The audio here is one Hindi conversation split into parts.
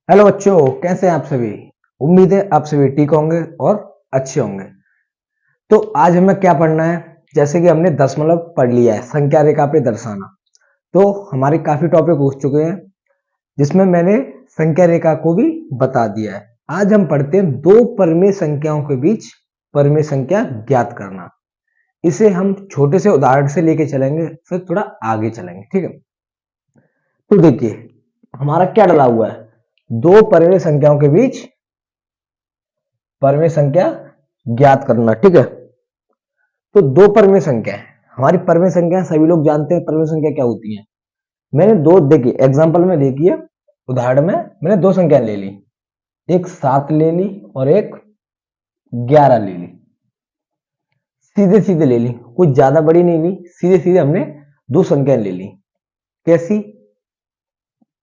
हेलो बच्चों, कैसे हैं आप सभी। उम्मीद है आप सभी ठीक होंगे और अच्छे होंगे। तो आज हमें क्या पढ़ना है। जैसे कि हमने दशमलव पढ़ लिया है, संख्या रेखा पे दर्शाना। तो हमारे काफी टॉपिक हो चुके हैं जिसमें मैंने संख्या रेखा को भी बता दिया है। आज हम पढ़ते हैं दो परमेय संख्याओं के बीच परमेय संख्या ज्ञात करना। इसे हम छोटे से उदाहरण से लेके चलेंगे, फिर थोड़ा आगे चलेंगे, ठीक है। तो देखिए, हमारा क्या डला हुआ है, दो परमेय संख्याओं के बीच परमेय संख्या ज्ञात करना, ठीक है। तो दो परमेय संख्या है, हमारी परमेय संख्या सभी लोग जानते हैं परमेय संख्या क्या होती है। मैंने दो, देखिए एग्जांपल में देखिए, उदाहरण में मैंने दो संख्या ले ली, एक 7 ले ली और एक 11 ले ली। सीधे सीधे ले ली, कुछ ज्यादा बड़ी नहीं ली, सीधे सीधे हमने दो संख्या ले ली। कैसी?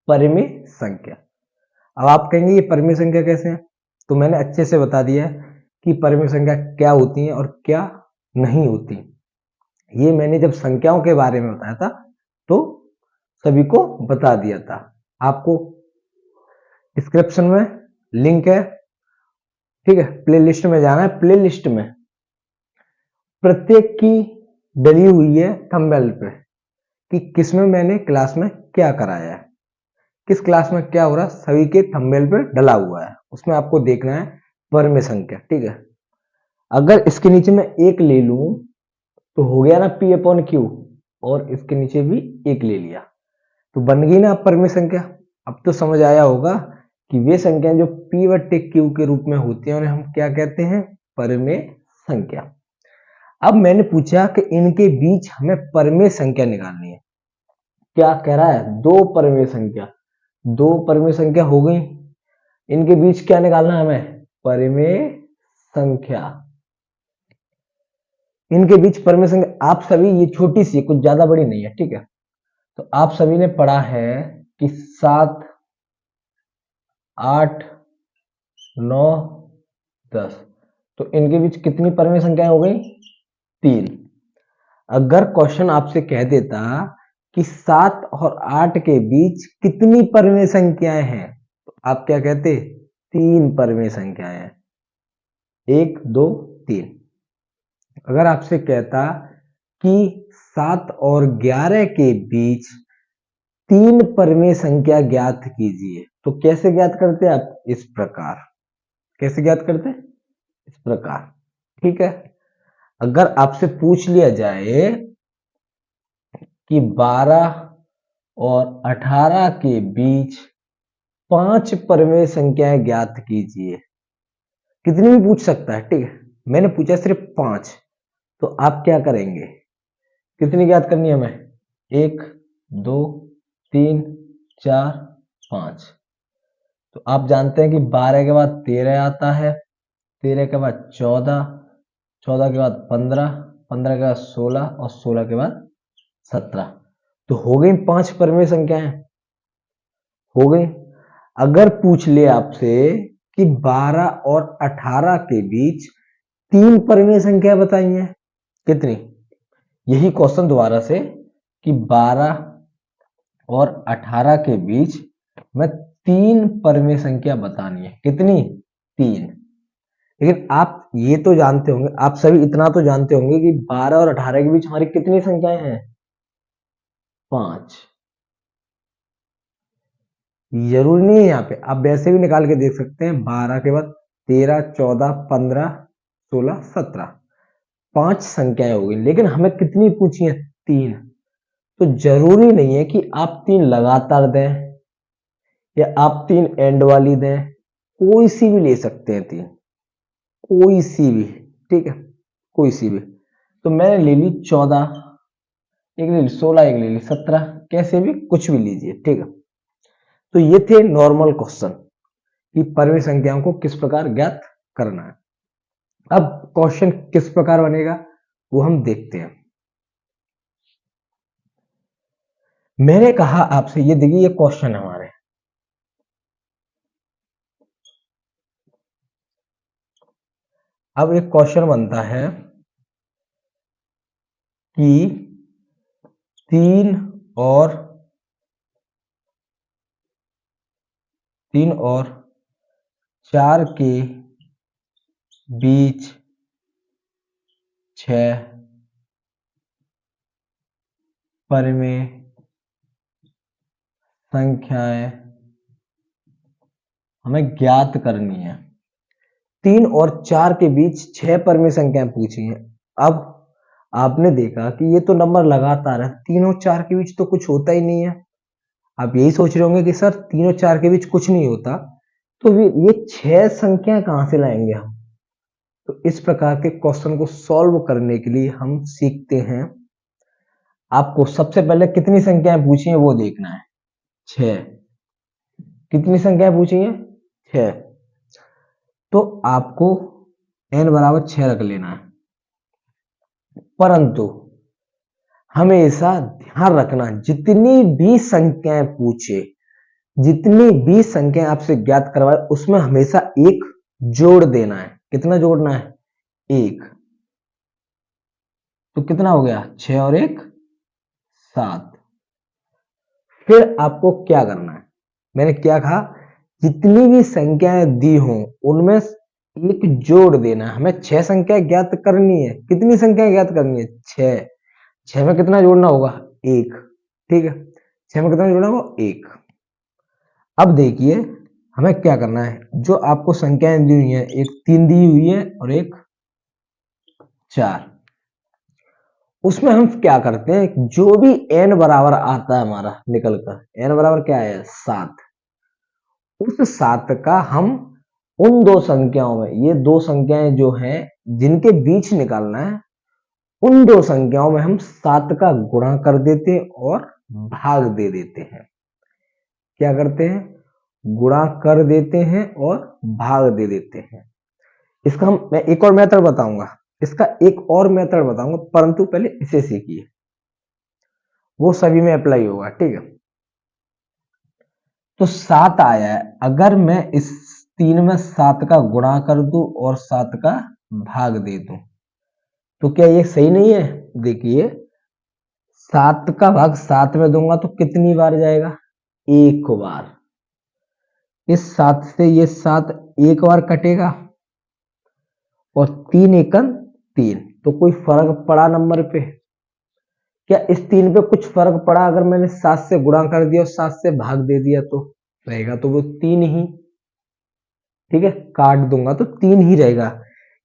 परमेय संख्या। अब आप कहेंगे ये परमेय संख्या कैसे है, तो मैंने अच्छे से बता दिया है कि परमेय संख्या क्या होती है और क्या नहीं होती। ये मैंने जब संख्याओं के बारे में बताया था तो सभी को बता दिया था। आपको डिस्क्रिप्शन में लिंक है, ठीक है। प्ले लिस्ट में जाना है, प्ले लिस्ट में प्रत्येक की डली हुई है थंबनेल पे कि किसमें मैंने क्लास में क्या कराया है, किस क्लास में क्या हो रहा, सभी के थंबनेल पे डला हुआ है। उसमें आपको देखना है परमेय संख्या, ठीक है। अगर इसके नीचे मैं एक ले लूं तो हो गया ना P अपॉन Q, और इसके नीचे भी एक ले लिया तो बन गई ना परमेय संख्या। अब तो समझ आया होगा कि वे संख्या जो P बट्टे Q के रूप में होती हैं उन्हें हम क्या कहते हैं, परमेय संख्या। अब मैंने पूछा कि इनके बीच हमें परमेय संख्या निकालनी है। क्या कह रहा है, दो परमेय संख्या, दो परमेय संख्या हो गई, इनके बीच क्या निकालना है हमें, परमेय संख्या। इनके बीच परमेय संख्या आप सभी, ये छोटी सी, कुछ ज्यादा बड़ी नहीं है, ठीक है। तो आप सभी ने पढ़ा है कि 7, 8, 9, 10, तो इनके बीच कितनी परमेय संख्याएं हो गई, 3। अगर क्वेश्चन आपसे कह देता कि 7 और 8 के बीच कितनी परमेय संख्याएं हैं, तो आप क्या कहते, 3 परमेय संख्याएं हैं, 1, 2, 3। अगर आपसे कहता कि 7 और 11 के बीच 3 परमेय संख्या ज्ञात कीजिए, तो कैसे ज्ञात करते आप, इस प्रकार। कैसे ज्ञात करते, इस प्रकार, ठीक है। अगर आपसे पूछ लिया जाए कि 12 और 18 के बीच 5 परमेय संख्याएं ज्ञात कीजिए, कितनी भी पूछ सकता है, ठीक है। मैंने पूछा सिर्फ 5, तो आप क्या करेंगे, कितनी ज्ञात करनी है हमें, 1, 2, 3, 4, 5। तो आप जानते हैं कि 12 के बाद 13 आता है, 13 के बाद 14, 14 के बाद 15, 15 के बाद 16 और 16 के बाद 17। तो हो गई 5 परमेय संख्याएं, हो गई। अगर पूछ ले आपसे कि 12 और 18 के बीच 3 परमेय संख्या बताइए, कितनी। यही क्वेश्चन दोबारा से कि 12 और 18 के बीच में 3 परमेय संख्या बतानी है, कितनी, 3। लेकिन आप ये तो जानते होंगे, आप सभी इतना तो जानते होंगे कि 12 और 18 के बीच हमारी कितनी संख्याएं हैं, 5। जरूरी नहीं है, यहाँ पे आप वैसे भी निकाल के देख सकते हैं, 12 के बाद 13, 14, 15, 16, 17, 5 संख्याएं हो गई। लेकिन हमें कितनी पूछी है, 3। तो जरूरी नहीं है कि आप 3 लगातार दें या आप 3 एंड वाली दें, कोई सी भी ले सकते हैं 3, कोई सी भी, ठीक है, कोई सी भी। तो मैंने ले ली 14, एक ले ली 16, एक ले ली 17, कैसे भी कुछ भी लीजिए, ठीक है। तो ये थे नॉर्मल क्वेश्चन कि परमेय संख्याओं को किस प्रकार ज्ञात करना है। अब क्वेश्चन किस प्रकार बनेगा वो हम देखते हैं। मैंने कहा आपसे, ये देखिए, ये क्वेश्चन है हमारे, अब एक क्वेश्चन बनता है कि 3 और 3 और 4 के बीच 6 परिमेय संख्याएं हमें ज्ञात करनी है। 3 और 4 के बीच 6 परिमेय संख्याएं पूछी हैं। अब आपने देखा कि ये तो नंबर लगातार है, 3 और 4 के बीच तो कुछ होता ही नहीं है। आप यही सोच रहे होंगे कि सर 3 और 4 के बीच कुछ नहीं होता, तो ये 6 संख्याएं कहां से लाएंगे हम? तो इस प्रकार के क्वेश्चन को सॉल्व करने के लिए हम सीखते हैं। आपको सबसे पहले कितनी संख्याएं पूछी हैं वो देखना है, 6। कितनी संख्याएं पूछी हैं? 6। तो आपको n बराबर 6 रख लेना है, परंतु हमेशा ध्यान रखना जितनी भी संख्याएं पूछे, जितनी भी संख्याएं आपसे ज्ञात करवाए, उसमें हमेशा एक जोड़ देना है। कितना जोड़ना है? 1। तो कितना हो गया? 6 और 1 7। फिर आपको क्या करना है? मैंने क्या कहा? जितनी भी संख्याएं दी हों उनमें एक जोड़ देना है। हमें 6 संख्याएं ज्ञात करनी है। कितनी संख्याएं ज्ञात करनी है? 6। 6 में कितना जोड़ना होगा? 1। ठीक है, 6 में कितना जोड़ना होगा? 1। अब देखिए हमें क्या करना है। जो आपको संख्याएं दी हुई है, एक 3 दी हुई है और एक 4, उसमें हम क्या करते हैं, जो भी n बराबर आता है हमारा निकल कर, n बराबर क्या है? 7। उस 7 का हम उन दो संख्याओं में, ये दो संख्याएं जो हैं जिनके बीच निकालना है, उन दो संख्याओं में हम 7 का गुणा कर देते हैं और भाग दे देते हैं। क्या करते हैं? गुणा कर देते हैं और भाग दे देते हैं। इसका मैं एक और मेथड बताऊंगा, इसका एक और मेथड बताऊंगा, परंतु पहले इसे सीखिए, वो सभी में अप्लाई होगा। ठीक है, तो 7 आया है। अगर मैं इस 3 में 7 का गुणा कर दूं और 7 का भाग दे दूं, तो क्या ये सही नहीं है? देखिए 7 का भाग 7 में दूंगा तो कितनी बार जाएगा? 1 बार। इस 7 से ये 7 एक बार कटेगा और 3 एकन 3। तो कोई फर्क पड़ा नंबर पे? क्या इस 3 पे कुछ फर्क पड़ा? अगर मैंने 7 से गुणा कर दिया और 7 से भाग दे दिया तो रहेगा तो वो 3 ही। ठीक है, काट दूंगा तो 3 ही रहेगा,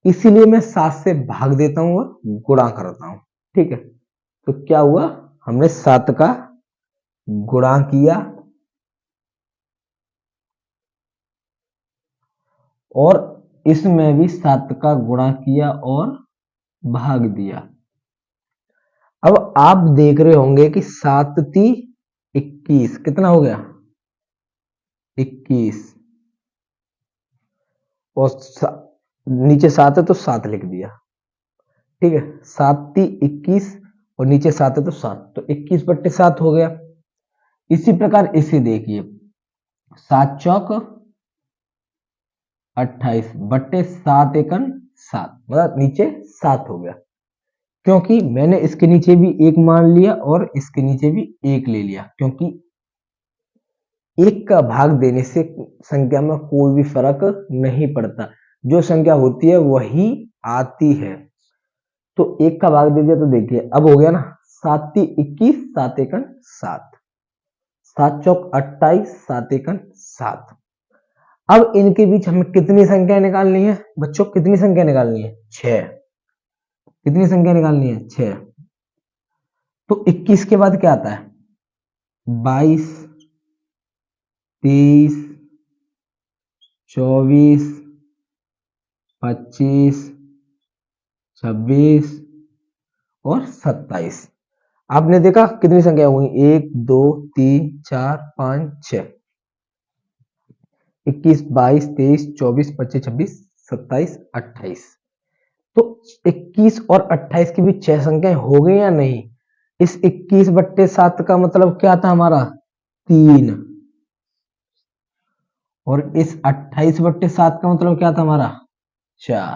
इसीलिए मैं 7 से भाग देता हूं और गुणा करता हूं। ठीक है, तो क्या हुआ? हमने 7 का गुणा किया और इसमें भी 7 का गुणा किया और भाग दिया। अब आप देख रहे होंगे कि 7 × 21 कितना हो गया? 21। और नीचे 7 है तो 7 लिख दिया। ठीक है, 7 × 21 और नीचे 7 है तो 7, तो 21/7 हो गया। इसी प्रकार इसे देखिए, 7 चौक 28 बट्टे 7 एकन 7, मतलब नीचे 7 हो गया, क्योंकि मैंने इसके नीचे भी 1 मान लिया और इसके नीचे भी 1 ले लिया, क्योंकि 1 का भाग देने से संख्या में कोई भी फर्क नहीं पड़ता, जो संख्या होती है वही आती है। तो 1 का भाग दे दिया तो देखिए अब हो गया ना, 7 × 21 7 एकन 7, 7 चौक 28 7 एकन 7। अब इनके बीच हमें कितनी संख्या निकालनी है बच्चों? कितनी संख्या निकालनी है? 6। कितनी संख्या निकालनी है? 6। तो 21 के बाद क्या आता है? 22 23 24 25 26 और 27। आपने देखा कितनी संख्या हुई? 1 2 3 4 5 6। 21 22 23 24 25 26 27 28। तो 21 और 28 के बीच 6 संख्याएं हो गई या नहीं? इस 21/7 का मतलब क्या था हमारा? 3। और इस 28/7 का मतलब क्या था हमारा? 4।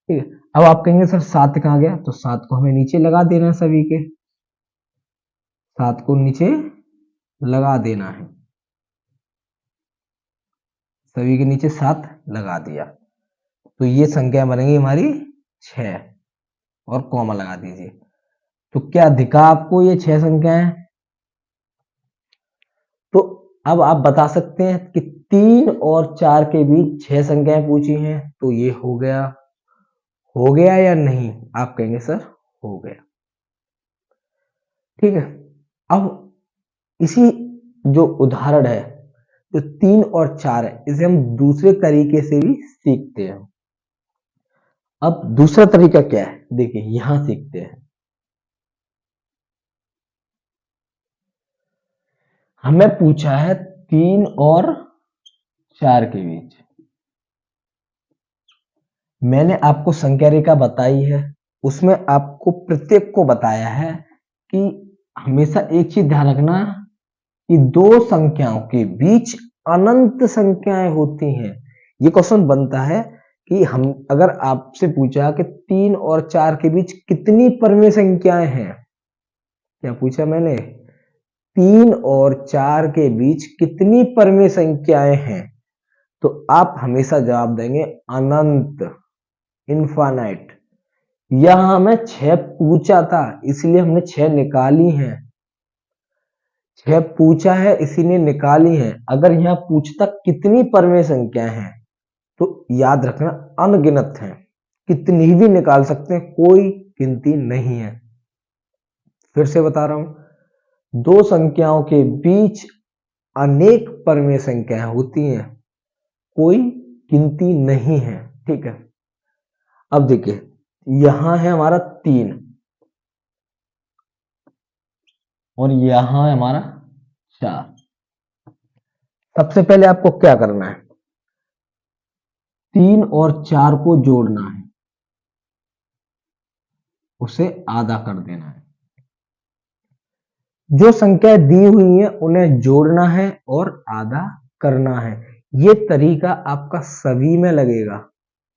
ठीक है, अब आप कहेंगे सर 7 कहाँ गया? तो 7 को हमें नीचे लगा देना है, सभी के 7 को नीचे लगा देना है। सभी के नीचे 7 लगा दिया, तो ये संख्या बनेगी हमारी 6 और कॉमा लगा दीजिए। तो क्या दिखा आपको ये 6 संख्याएं? तो अब आप बता सकते हैं कि 3 और 4 के बीच 6 संख्याएं पूछी हैं, तो ये हो गया या नहीं? आप कहेंगे सर हो गया। ठीक है, अब इसी जो उदाहरण है, जो 3 और 4 है, इसे हम दूसरे तरीके से भी सीखते हैं। अब दूसरा तरीका क्या है, देखिए यहां सीखते हैं। हमें पूछा है 3 और 4 के बीच, मैंने आपको संख्या रेखा बताई है, उसमें आपको प्रत्येक को बताया है कि हमेशा एक चीज ध्यान रखना कि दो संख्याओं के बीच अनंत संख्याएं होती हैं। ये क्वेश्चन बनता है कि हम अगर आपसे पूछा कि 3 और 4 के बीच कितनी परमेय संख्याएं हैं, क्या पूछा मैंने? 3 और 4 के बीच कितनी परमेय संख्याएं हैं, तो आप हमेशा जवाब देंगे अनंत, इनफाइनाइट। यहां हमें 6 पूछा था, इसलिए हमने 6 निकाली हैं। 6 पूछा है इसीलिए निकाली है। अगर यहां पूछता कितनी परमेय संख्याएं हैं, तो याद रखना अनगिनत है, कितनी भी निकाल सकते हैं, कोई गिनती नहीं है। फिर से बता रहा हूं, दो संख्याओं के बीच अनेक परमेय संख्याएं होती हैं, कोई गिनती नहीं है। ठीक है, अब देखिए यहां है हमारा 3 और यहां है हमारा 4। सबसे पहले आपको क्या करना है, 3 और 4 को जोड़ना है, उसे आधा कर देना है। जो संख्याएं दी हुई हैं उन्हें जोड़ना है और आधा करना है। ये तरीका आपका सभी में लगेगा,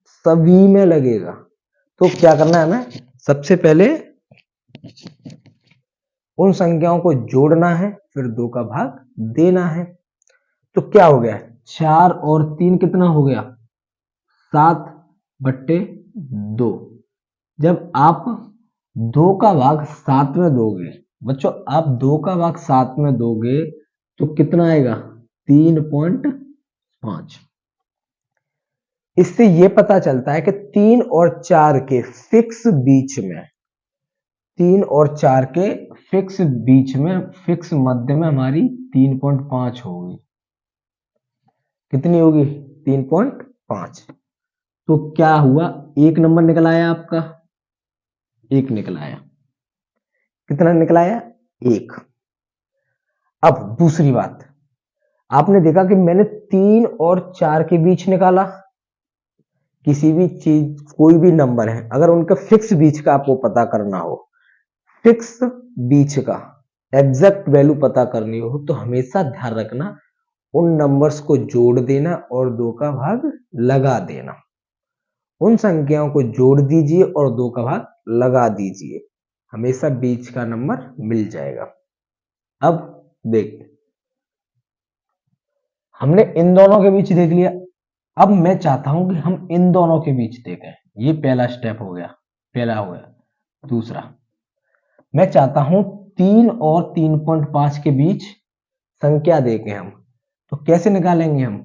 सभी में लगेगा। तो क्या करना है हमें, सबसे पहले उन संख्याओं को जोड़ना है, फिर 2 का भाग देना है। तो क्या हो गया, 4 और 3 कितना हो गया, 7/2। जब आप 2 का भाग 7 में दोगे, बच्चों आप 2 का भाग 7 में दोगे तो कितना आएगा, 3.5। इससे यह पता चलता है कि 3 और 4 के फिक्स बीच में, 3 और 4 के फिक्स बीच में, फिक्स मध्य में हमारी 3.5 होगी। कितनी होगी, 3.5। तो क्या हुआ, एक नंबर निकल आया आपका, एक निकल आया। कितना निकल आया, एक। अब दूसरी बात, आपने देखा कि मैंने 3 और 4 के बीच निकाला। किसी भी चीज, कोई भी नंबर है, अगर उनका फिक्स बीच का आपको पता करना हो, फिक्स बीच का एग्जैक्ट वैल्यू पता करनी हो, तो हमेशा ध्यान रखना उन नंबर्स को जोड़ देना और 2 का भाग लगा देना। उन संख्याओं को जोड़ दीजिए और 2 का भाग लगा दीजिए, हमेशा बीच का नंबर मिल जाएगा। अब देखते, हमने इन दोनों के बीच देख लिया। अब मैं चाहता हूं कि हम इन दोनों के बीच देखें। ये पहला स्टेप हो गया, पहला हो गया। दूसरा, मैं चाहता हूं 3 और 3.5 के बीच संख्या देखें हम, तो कैसे निकालेंगे हम,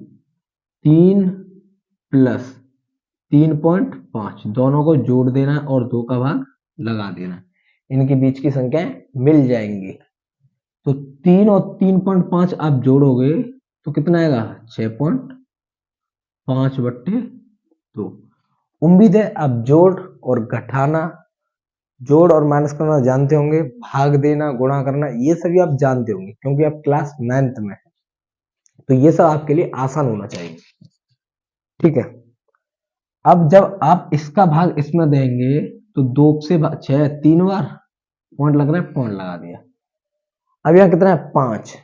3 प्लस 3.5 दोनों को जोड़ देना और 2 का भाग लगा देना, इनके बीच की संख्याएं मिल जाएंगी। तो 3 और 3.5 आप जोड़ोगे तो कितना आएगा, 6.5/2। उम्मीद है आप जोड़ और घटाना, जोड़ और माइनस करना जानते होंगे, भाग देना, गुणा करना, ये सभी आप जानते होंगे क्योंकि आप क्लास 9th में हैं। तो ये सब आपके लिए आसान होना चाहिए। ठीक है, अब जब आप इसका भाग इसमें देंगे तो 2 से 6 3 बार पॉइंट लग रहा है, पॉइंट लगा दिया। अब यहां कितना है, 5,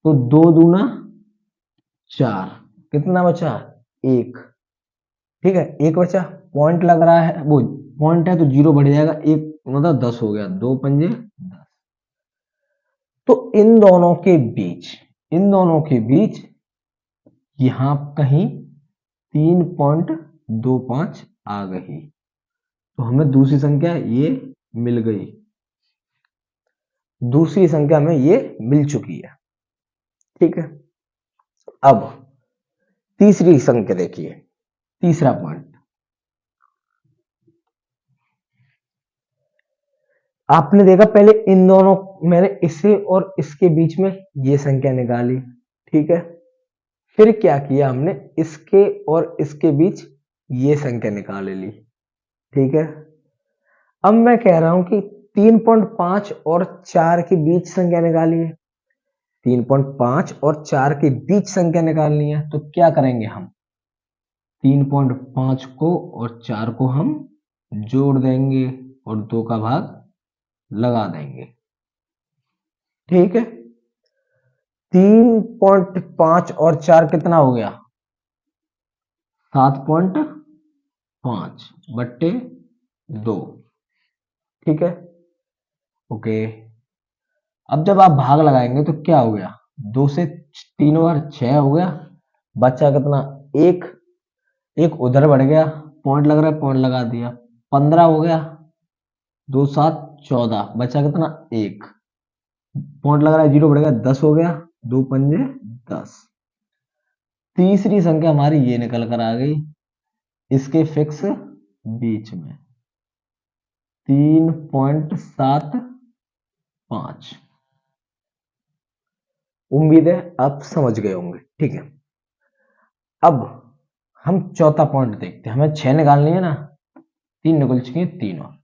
तो 2 दूना 4, कितना बचा, 1। ठीक है, 1 बचा, पॉइंट लग रहा है, वो पॉइंट है तो 0 बढ़ जाएगा, 1 मतलब 10 हो गया, 2 पंजे 10। तो इन दोनों के बीच, इन दोनों के बीच यहां कहीं 3.25 आ गई, तो हमें दूसरी संख्या ये मिल गई, दूसरी संख्या में ये मिल चुकी है। ठीक है, अब तीसरी संख्या देखिए, तीसरा पॉइंट, आपने देखा पहले इन दोनों, मैंने इसे और इसके बीच में ये संख्या निकाली, ठीक है, फिर क्या किया हमने, इसके और इसके बीच ये संख्या निकाल ली, ठीक है। अब मैं कह रहा हूं कि 3.5 और 4 के बीच संख्या निकाली है, 3.5 और 4 के बीच संख्या निकालनी है, तो क्या करेंगे हम, 3.5 को और 4 को हम जोड़ देंगे और 2 का भाग लगा देंगे, ठीक है। 3.5 और 4 कितना हो गया, 7.5 बट्टे 2, ठीक है, ओके। अब जब आप भाग लगाएंगे तो क्या हो गया, 2 से 3 बार 6 हो गया, बचा कितना, एक, एक उधर बढ़ गया, पॉइंट लग रहा है, पॉइंट लगा दिया, 15 हो गया, 2 7 14, बचा कितना, एक, पॉइंट लग रहा है, जीरो बढ़ गया, 10 हो गया, 2 पंजे 10। तीसरी संख्या हमारी ये निकल कर आ गई, इसके फिक्स बीच में 3.75। उम्मीद है आप समझ गए होंगे, ठीक है। अब हम चौथा पॉइंट देखते हैं, हमें 6 निकालनी है ना, 3 निकल चुकी है, 3 और।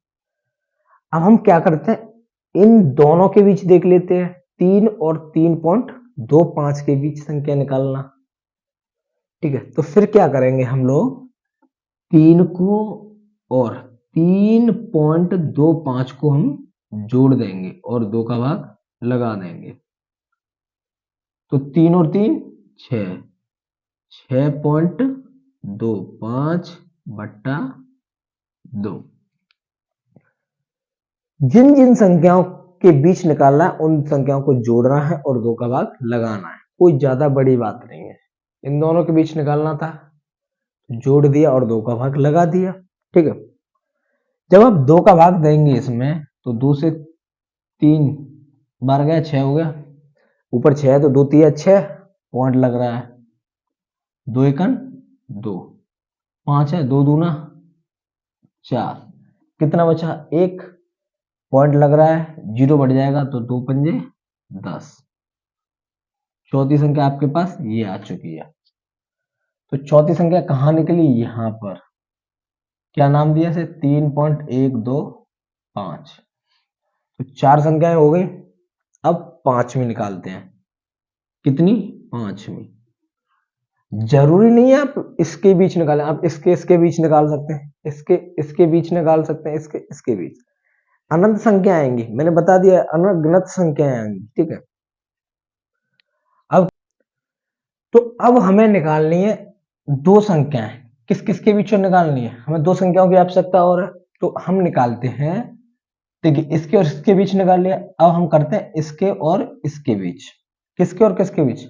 अब हम क्या करते हैं, इन दोनों के बीच देख लेते हैं, 3 और 3.25 के बीच संख्या निकालना, ठीक है। तो फिर क्या करेंगे हम लोग, 3 को और 3.25 को हम जोड़ देंगे और 2 का भाग लगा देंगे, तो 3 और 3 6, 6.25 बट्टा 2। जिन जिन संख्याओं के बीच निकालना है उन संख्याओं को जोड़ना है और 2 का भाग लगाना है, कोई ज्यादा बड़ी बात नहीं है। इन दोनों के बीच निकालना था, जोड़ दिया और 2 का भाग लगा दिया, ठीक है। जब आप 2 का भाग देंगे इसमें, तो 2 से 3 बार गया, 6 हो गया, ऊपर 6 है तो 2 3 6, पॉइंट लग रहा है, 2 एकन 2, 5 है, 2 दूना 4, कितना बचा, एक, पॉइंट लग रहा है, जीरो बढ़ जाएगा तो 2 पंजे 10। चौथी संख्या आपके पास ये आ चुकी है, तो चौथी संख्या कहां निकली, यहां पर, क्या नाम दिया इसे, 3.125। तो 4 संख्याएं हो गई, अब पांचवी निकालते हैं, कितनी, पांचवी। जरूरी नहीं है आप इसके बीच निकालें, आप इसके बीच निकाल सकते हैं, इसके बीच निकाल सकते हैं, इसके बीच, अनंत संख्या आएंगी, मैंने बता दिया अनगिनत संख्याएं आएंगी, ठीक है। अब तो अब हमें निकालनी है दो संख्याएं, किस किस के बीच में निकालनी है, हमें दो संख्याओं की आवश्यकता और है, तो हम निकालते हैं, देखिए इसके और इसके बीच निकाल लिया, अब हम करते हैं इसके और इसके बीच, किसके और किसके बीच,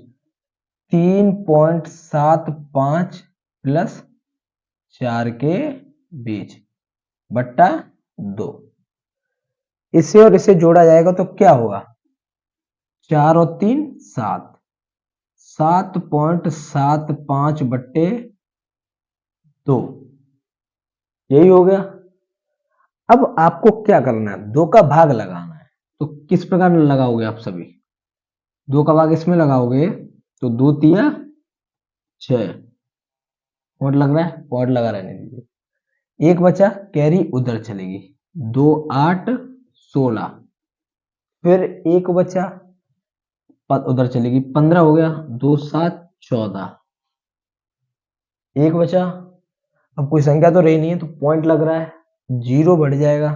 3.75 प्लस 4 के बीच बट्टा 2, इसे और इसे जोड़ा जाएगा तो क्या होगा, 4 और 3 7, 7.75 बट्टे 2, यही हो गया। अब आपको क्या करना है, 2 का भाग लगाना है, तो किस प्रकार लगाओगे आप सभी, 2 का भाग इसमें लगाओगे तो 2 तिया 6, पॉइंट लग रहा है, पॉइंट लगा रहने दीजिए, एक बचा, कैरी उधर चलेगी, 2 8 16, फिर एक बचा, उधर चलेगी, 15 हो गया, 2 7 14, एक बचा, अब कोई संख्या तो रही नहीं है तो पॉइंट लग रहा है, जीरो बढ़ जाएगा,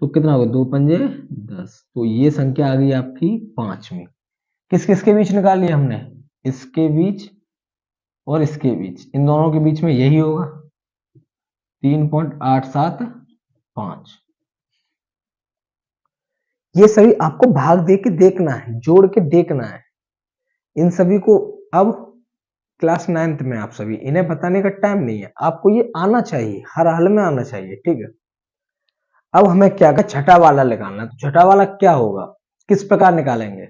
तो कितना होगा, 2 पंजे 10, तो ये संख्या आ गई आपकी पांचवी। किस किस के बीच निकाल लिया हमने, इसके बीच और इसके बीच, इन दोनों के बीच में यही होगा, 3.875। ये सभी आपको भाग दे के देखना है, जोड़ के देखना है इन सभी को। अब क्लास 9th में आप सभी, इन्हें बताने का टाइम नहीं है, आपको ये आना चाहिए, हर हाल में आना चाहिए, ठीक है। अब हमें क्या का छठा वाला निकालना है, तो छठा वाला क्या होगा, किस प्रकार निकालेंगे,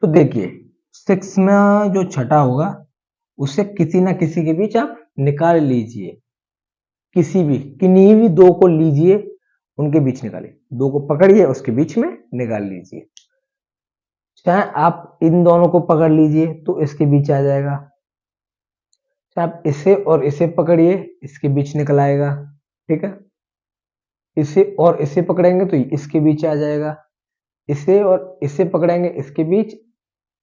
तो देखिए 6 में जो छठा होगा उसे किसी ना किसी के बीच आप निकाल लीजिए, किसी भी किन्हीं भी दो को लीजिए, उनके बीच निकालिए, दो को पकड़िए उसके बीच में निकाल लीजिए, चाहे आप इन दोनों को पकड़ लीजिए तो इसके बीच आ जाएगा, चाहे आप इसे और इसे पकड़िए इसके बीच निकल आएगा, ठीक है। इसे और इसे पकड़ेंगे तो इसके बीच आ जाएगा, इसे और इसे पकड़ेंगे इसके बीच,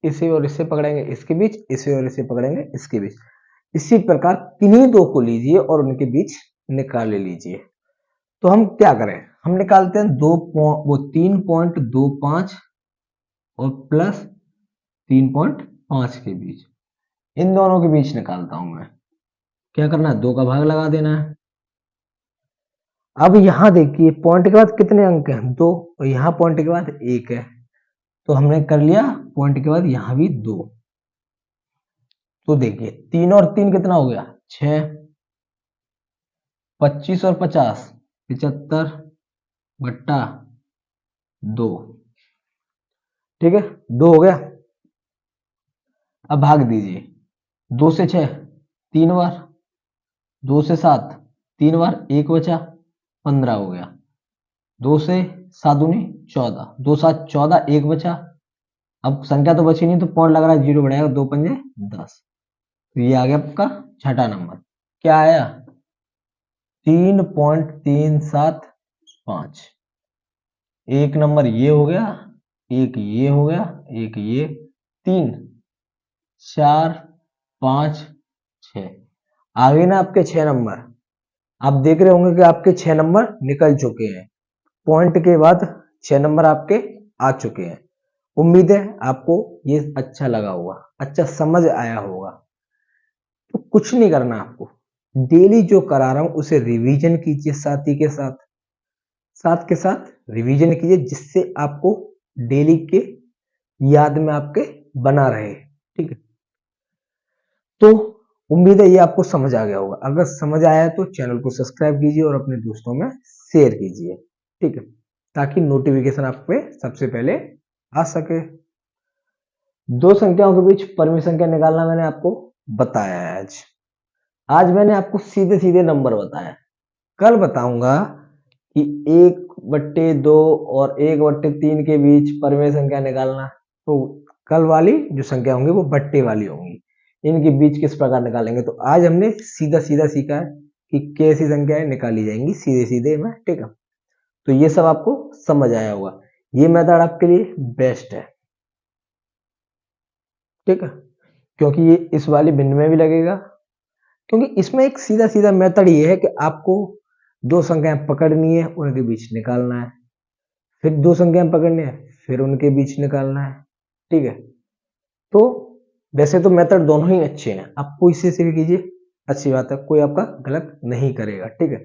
इसे और इसे पकड़ेंगे इसके बीच, इसे और इसे पकड़ेंगे इसके बीच। इसी प्रकार किन्हीं दो को लीजिए और उनके बीच निकाल लीजिए। तो हम क्या करें, हम निकालते हैं 3.25 और प्लस 3.5 के बीच, इन दोनों के बीच निकालता हूं मैं। क्या करना है, 2 का भाग लगा देना है। अब यहां देखिए पॉइंट के बाद कितने अंक हैं, 2, और यहां पॉइंट के बाद 1 है, तो हमने कर लिया पॉइंट के बाद यहां भी 2। तो देखिए 3 और 3 कितना हो गया, 6, 25 और 50 75 बट्टा 2, ठीक है, 2 हो गया। अब भाग दीजिए, 2 से 6 3 बार, 2 से 7 3 बार, 1 बचा, 15 हो गया, 2 से 7 दूनी 14, 2 7 14, 1 बचा, अब संख्या तो बची नहीं तो पॉइंट लग रहा है, 0 बढ़ाएगा, 2 पंजे 10, तो ये आ गया आपका छठा नंबर, क्या आया 3.375। एक नंबर ये हो गया, एक ये हो गया, एक ये, 3 4 5 6, आ गए ना आपके 6 नंबर। आप देख रहे होंगे कि आपके 6 नंबर निकल चुके हैं, पॉइंट के बाद 6 नंबर आपके आ चुके हैं। उम्मीद है आपको ये अच्छा लगा होगा, अच्छा समझ आया होगा। तो कुछ नहीं करना आपको, डेली जो करा रहा हूं उसे रिवीजन कीजिए, साथ के साथ रिवीजन कीजिए, जिससे आपको डेली के याद में आपके बना रहे, ठीक है। तो उम्मीद है ये आपको समझ आ गया होगा, अगर समझ आया तो चैनल को सब्सक्राइब कीजिए और अपने दोस्तों में शेयर कीजिए, ठीक है, ताकि नोटिफिकेशन आप पे सबसे पहले आ सके। दो संख्याओं के बीच परमी संख्या निकालना मैंने आपको बताया है आज मैंने आपको सीधे सीधे नंबर बताया, कल बताऊंगा कि 1/2 और 1/3 के बीच परमेय संख्या निकालना। तो कल वाली जो संख्या होंगी वो बट्टे वाली होंगी, इनके बीच किस प्रकार निकालेंगे। तो आज हमने सीधा सीधा सीखा है कि कैसी संख्याएं निकाली जाएंगी सीधे सीधे में, ठीक है। तो ये सब आपको समझ आया होगा, ये मेथड आपके लिए बेस्ट है, ठीक है, क्योंकि ये इस वाली भिन्न में भी लगेगा, क्योंकि इसमें एक सीधा सीधा मेथड ये है कि आपको दो संख्याएं पकड़नी है, उनके बीच निकालना है, फिर दो संख्याएं पकड़नी है, फिर उनके बीच निकालना है, ठीक है। तो वैसे तो मेथड दोनों ही अच्छे हैं, आप कोई से भी कीजिए, अच्छी बात है, कोई आपका गलत नहीं करेगा, ठीक है।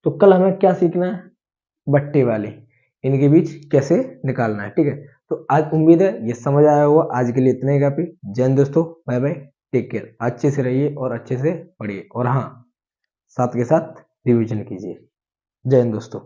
तो कल हमें क्या सीखना है, बट्टे वाली, इनके बीच कैसे निकालना है, ठीक है। तो आज उम्मीद है ये समझ आया होगा, आज के लिए इतना ही काफी। जय हिंद दोस्तों, बाय बाय, टेक केयर, अच्छे से रहिए और अच्छे से पढ़िए, और हाँ साथ के साथ रिवीजन कीजिए। जय हिंद दोस्तों।